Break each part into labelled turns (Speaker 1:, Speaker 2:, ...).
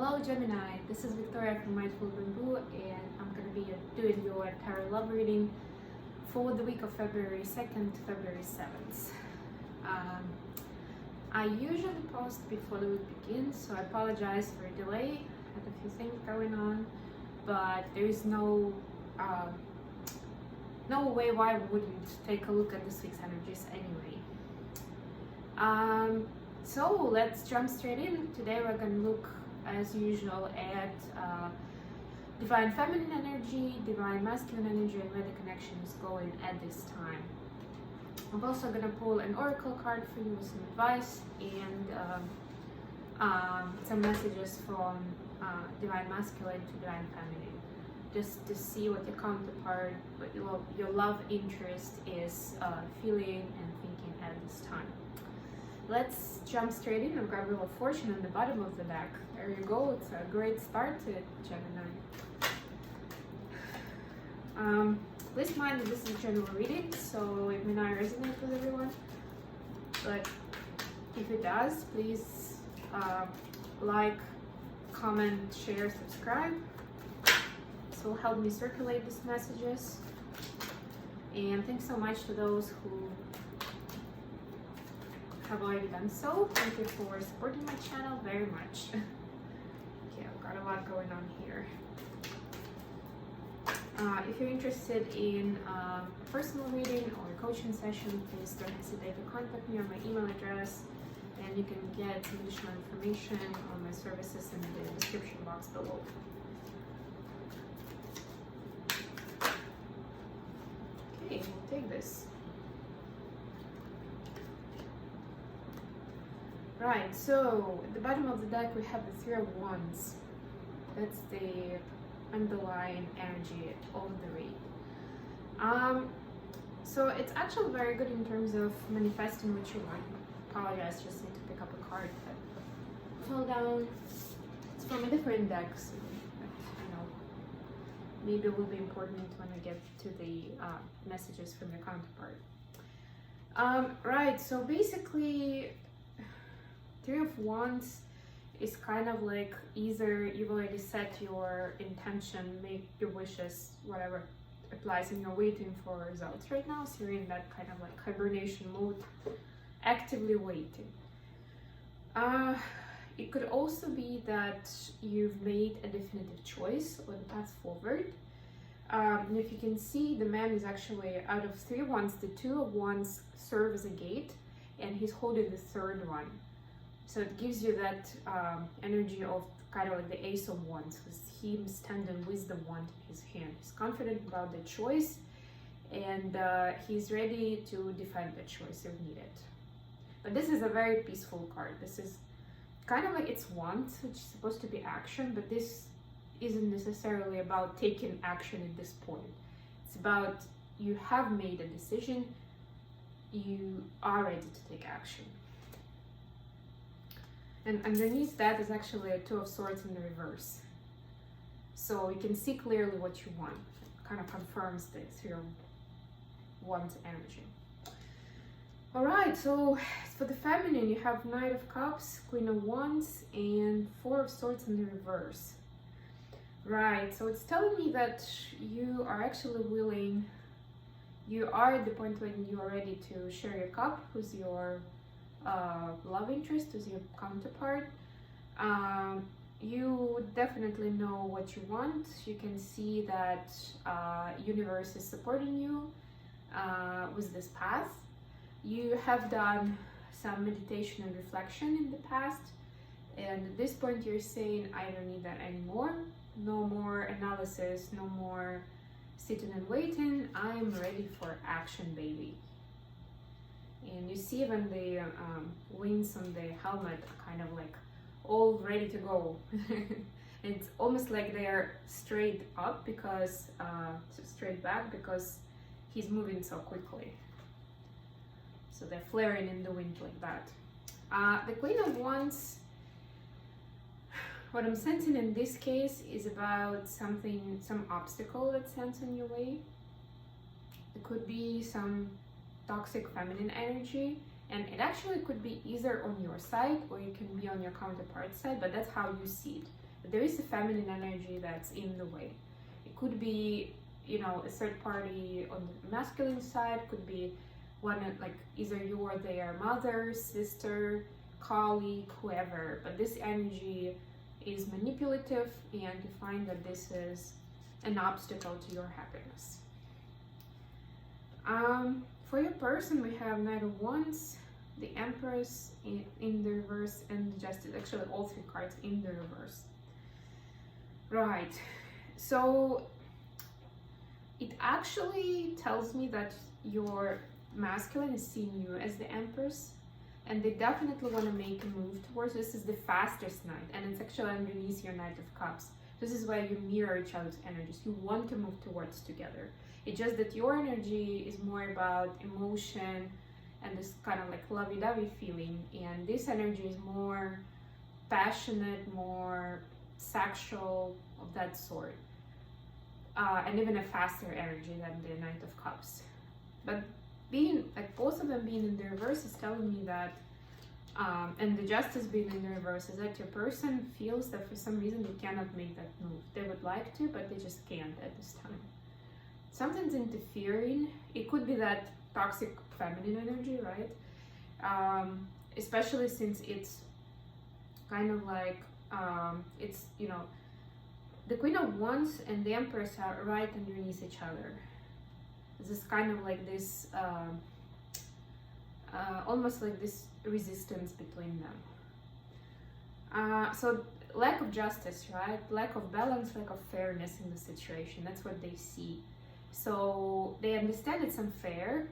Speaker 1: Hello Gemini, this is Victoria from Mindful Bamboo, and I'm going to be doing your tarot love reading for the week of February 2nd to February 7th. I usually post before the week begins, so I apologize for a delay. I had a few things going on, but there is no way why I wouldn't take a look at this week's energies anyway. So let's jump straight in. Today we're going to look as usual at divine feminine energy, divine masculine energy, and where the connection is going at this time. I'm also going to pull an oracle card for you with some advice and some messages from divine masculine to divine feminine, just to see what your counterpart, what your love interest is feeling and thinking at this time. Let's jump straight in and grab Wheel of Fortune on the bottom of the deck. There you go, it's a great start to Gemini. Please mind that this is a general reading, so it may not resonate with everyone, but if it does, please like, comment, share, subscribe. This will help me circulate these messages. And thanks so much to those who have already done so. Thank you for supporting my channel very much. Okay, I've got a lot going on here. If you're interested in a personal reading or a coaching session, please don't hesitate to contact me on my email address, and you can get some additional information on my services in the description box below. Okay, we'll take this. Right, so at the bottom of the deck we have the Three of Wands. That's the underlying energy of the read. So it's actually very good in terms of manifesting what you want. Apologize, just need to pick up a card that fell down. It's from a different deck, so maybe it will be important when I get to the messages from your counterpart. Right, so basically Three of Wands is kind of like either you've already set your intention, make your wishes, whatever applies, and you're waiting for results right now. So you're in that kind of like hibernation mode, actively waiting. It could also be that you've made a definitive choice or the path forward. And if you can see, the man is actually out of Three of Wands, the Two of Wands serve as a gate, and he's holding the third one. So it gives you that energy of kind of like the Ace of Wands, with him standing with the wand in his hand. He's confident about the choice, and he's ready to defend the choice if needed. But this is a very peaceful card. This is kind of like it's Wands, which is supposed to be action, but this isn't necessarily about taking action at this point. It's about you have made a decision, you are ready to take action. And underneath that is actually a Two of Swords in the reverse. So you can see clearly what you want. It kind of confirms the Three of Wands energy. Alright, so for the feminine, you have Knight of Cups, Queen of Wands, and Four of Swords in the reverse. Right, so it's telling me that you are actually willing, you are at the point when you are ready to share your cup with your love interest, with your counterpart. You definitely know what you want. You can see that universe is supporting you with this path. You have done some meditation and reflection in the past, and at this point you're saying, I don't need that anymore. No more analysis, no more sitting and waiting. I'm ready for action, baby. And you see even the wings on the helmet are kind of like all ready to go. It's almost like they're straight up because straight back because he's moving so quickly. So they're flaring in the wind like that. The Queen of Wands, what I'm sensing in this case is about something, some obstacle that stands in your way. It could be some toxic feminine energy, and it actually could be either on your side or it can be on your counterpart's side, but that's how you see it. There is a feminine energy that's in the way. It could be, you know, a third party on the masculine side, could be one, like either you or their mother, sister, colleague, whoever. But this energy is manipulative, and you find that this is an obstacle to your happiness. For your person, we have Knight of Wands, the Empress in the reverse, and the Justice. Actually, all three cards in the reverse. Right. So it actually tells me that your masculine is seeing you as the Empress, and they definitely want to make a move towards this. Is the fastest Knight, and it's actually underneath your Knight of Cups. This is why you mirror each other's energies. You want to move towards together. It's just that your energy is more about emotion and this kind of like lovey-dovey feeling, and this energy is more passionate, more sexual, of that sort, and even a faster energy than the Knight of Cups. But being like both of them being in the reverse is telling me that, and the Justice being in the reverse, is that your person feels that for some reason they cannot make that move. They would like to, but they just can't at this time. Something's interfering. It could be that toxic feminine energy, right? Especially since it's kind of like, it's, you know, the Queen of Wands and the Empress are right underneath each other. This is kind of like this, almost like this resistance between them. So lack of justice, right? Lack of balance, lack of fairness in the situation. That's what they see. So they understand it's unfair,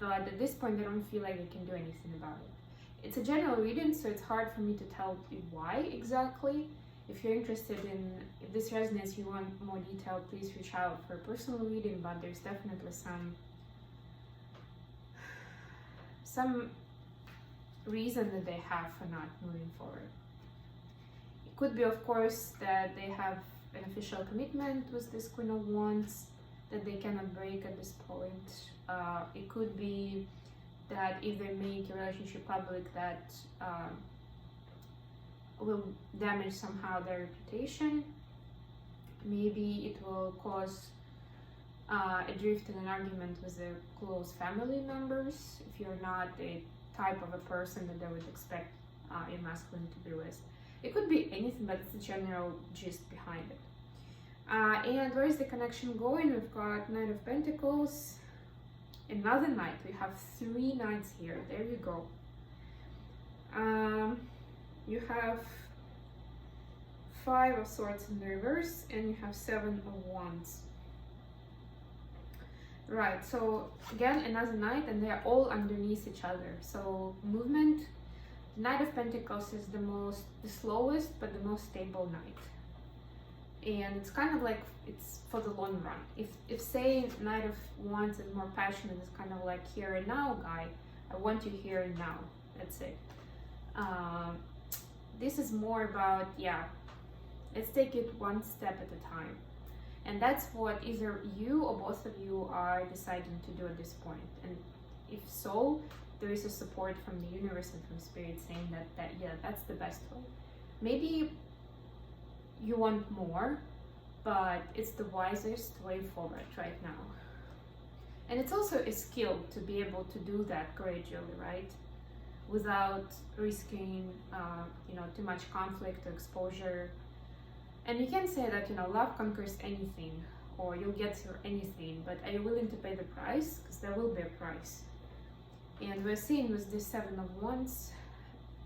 Speaker 1: but at this point they don't feel like they can do anything about it. It's a general reading, so it's hard for me to tell you why exactly. If you're interested in, if this resonates, you want more detail, please reach out for a personal reading, but there's definitely some reason that they have for not moving forward. It could be, of course, that they have an official commitment with this Queen of Wands that they cannot break at this point. It could be that if they make a relationship public, that will damage somehow their reputation. Maybe it will cause a drift in an argument with their close family members, if you're not the type of a person that they would expect a masculine to be with. It could be anything, but it's the general gist behind it. And where is the connection going? We've got Knight of Pentacles, another Knight. We have 3 Knights here. There you go. You have 5 of Swords in the reverse, and you have 7 of Wands. Right, so again, another Knight, and they are all underneath each other. So movement, Knight of Pentacles is the slowest, but the most stable Knight. And it's kind of like, it's for the long run. If say Knight of Wands is more passionate, it's kind of like here and now guy, I want you here and now, that's it. This is more about, yeah, let's take it one step at a time. And that's what either you or both of you are deciding to do at this point. And if so, there is a support from the universe and from spirit saying that yeah, that's the best way. Maybe you want more, but it's the wisest way forward right now. And it's also a skill to be able to do that gradually, right? Without risking, too much conflict or exposure. And you can say that, love conquers anything, or you'll get through anything, but are you willing to pay the price? Because there will be a price. And we're seeing with this 7 of Wands,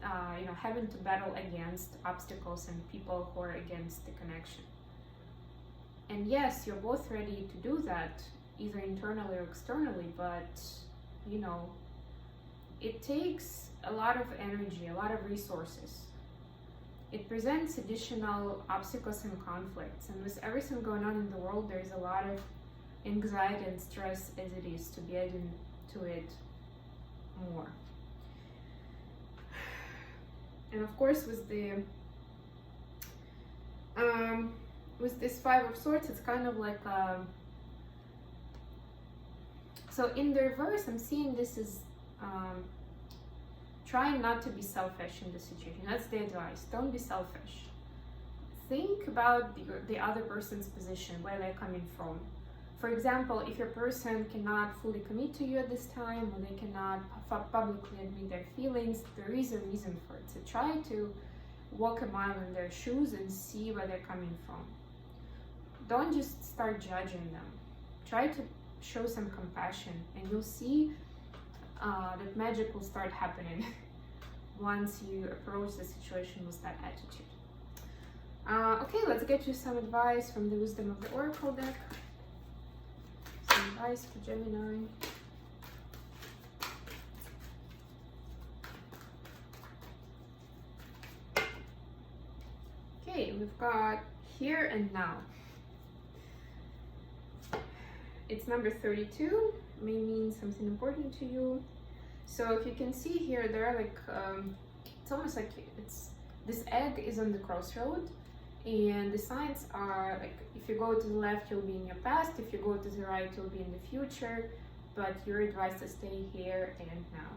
Speaker 1: having to battle against obstacles and people who are against the connection. And yes, you're both ready to do that, either internally or externally, but, it takes a lot of energy, a lot of resources. It presents additional obstacles and conflicts, and with everything going on in the world, there's a lot of anxiety and stress as it is to be adding to it more. And of course, with this 5 of Swords, it's kind of like so in the reverse, I'm seeing this is trying not to be selfish in this situation. That's the advice. Don't be selfish. think about the other person's position, where they're coming from. For example, if your person cannot fully commit to you at this time, or they cannot publicly admit their feelings, there is a reason for it. So try to walk a mile in their shoes and see where they're coming from. Don't just start judging them. Try to show some compassion, and you'll see that magic will start happening once you approach the situation with that attitude. Okay, let's get you some advice from the Wisdom of the Oracle deck. Some advice for Gemini. Okay, we've got here and now. It's number 32, may mean something important to you. So if you can see here, there are like, it's almost like this egg is on the crossroad, and the signs are like, if you go to the left, you'll be in your past. If you go to the right, you'll be in the future, but you're advised to stay here and now.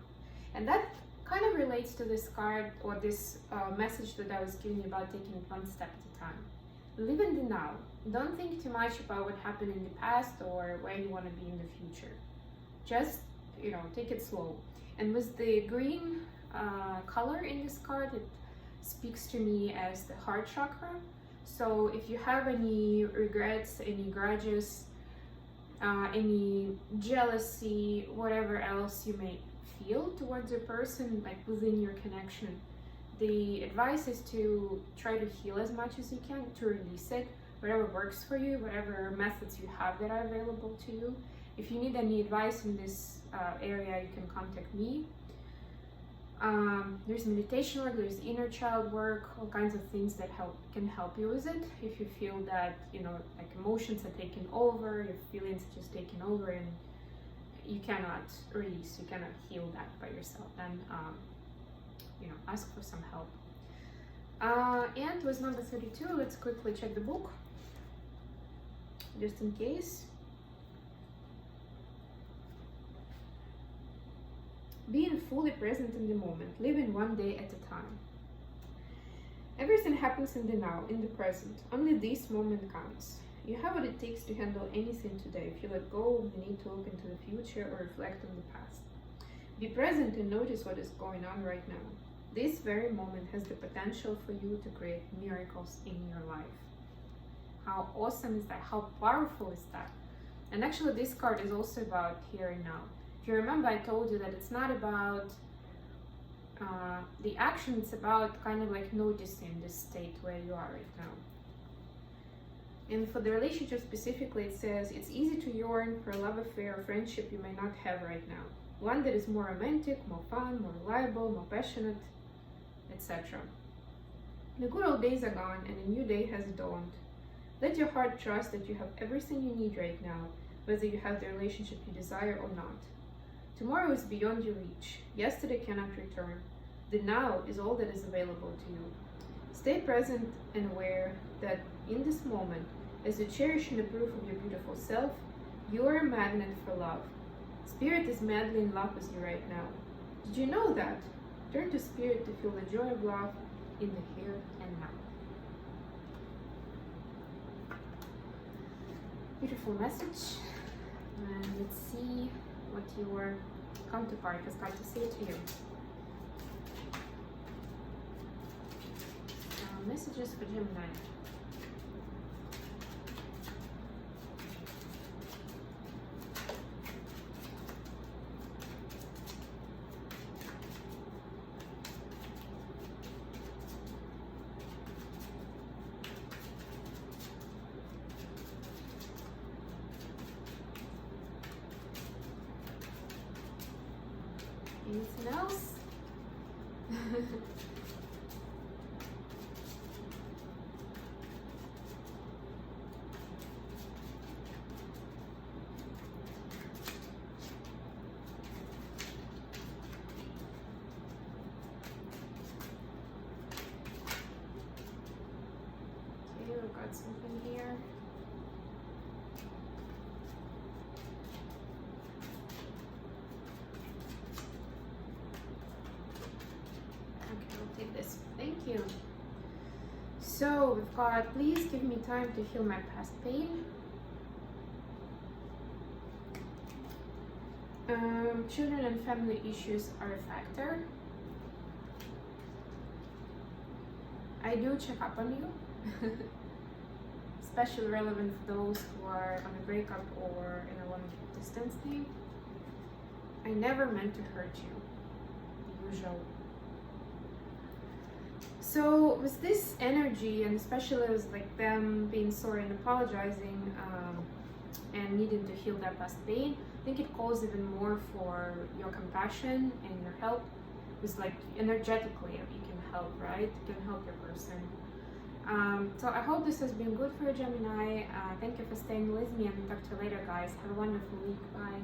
Speaker 1: And that kind of relates to this card, or this message that I was giving you about taking it one step at a time. Live in the now. Don't think too much about what happened in the past or where you want to be in the future. Just, take it slow. And with the green color in this card, it speaks to me as the heart chakra. So if you have any regrets, any grudges, any jealousy, whatever else you may feel towards a person, like within your connection, the advice is to try to heal as much as you can, to release it, whatever works for you, whatever methods you have that are available to you. If you need any advice in this area, you can contact me. There's meditation work, there's inner child work, all kinds of things that can help you with it. If you feel that, like emotions are taking over, your feelings are just taking over, and you cannot release, you cannot heal that by yourself, then ask for some help. And with number 32, let's quickly check the book, just in case. Being fully present in the moment, living one day at a time. Everything happens in the now, in the present. Only this moment counts. You have what it takes to handle anything today. If you let go of the need to look into the future or reflect on the past. Be present and notice what is going on right now. This very moment has the potential for you to create miracles in your life. How awesome is that? How powerful is that? And actually this card is also about here and now. If you remember, I told you that it's not about the action, it's about kind of like noticing this state where you are right now. And for the relationship specifically, it says, it's easy to yearn for a love affair or friendship you may not have right now. One that is more romantic, more fun, more reliable, more passionate, etc. The good old days are gone and a new day has dawned. Let your heart trust that you have everything you need right now, whether you have the relationship you desire or not. Tomorrow is beyond your reach. Yesterday cannot return. The now is all that is available to you. Stay present and aware that in this moment, as you cherish and approve of your beautiful self, you are a magnet for love. Spirit is madly in love with you right now. Did you know that? Turn to Spirit to feel the joy of love in the here and now. Beautiful message. And let's see what your counterpart has got to say to you. Messages for Gemini. Anything else? Okay, we've got something here. Take this. Thank you. So we've got, please give me time to heal my past pain. Children and family issues are a factor. I do check up on you. Especially relevant for those who are on a breakup or in a long distance thing. I never meant to hurt you. The usual. So with this energy, and especially with like them being sorry and apologizing, and needing to heal that past pain, I think it calls even more for your compassion and your help. With like energetically, you can help, right? You can help your person. So I hope this has been good for you, Gemini. Thank you for staying with me, and talk to you later, guys. Have a wonderful week. Bye.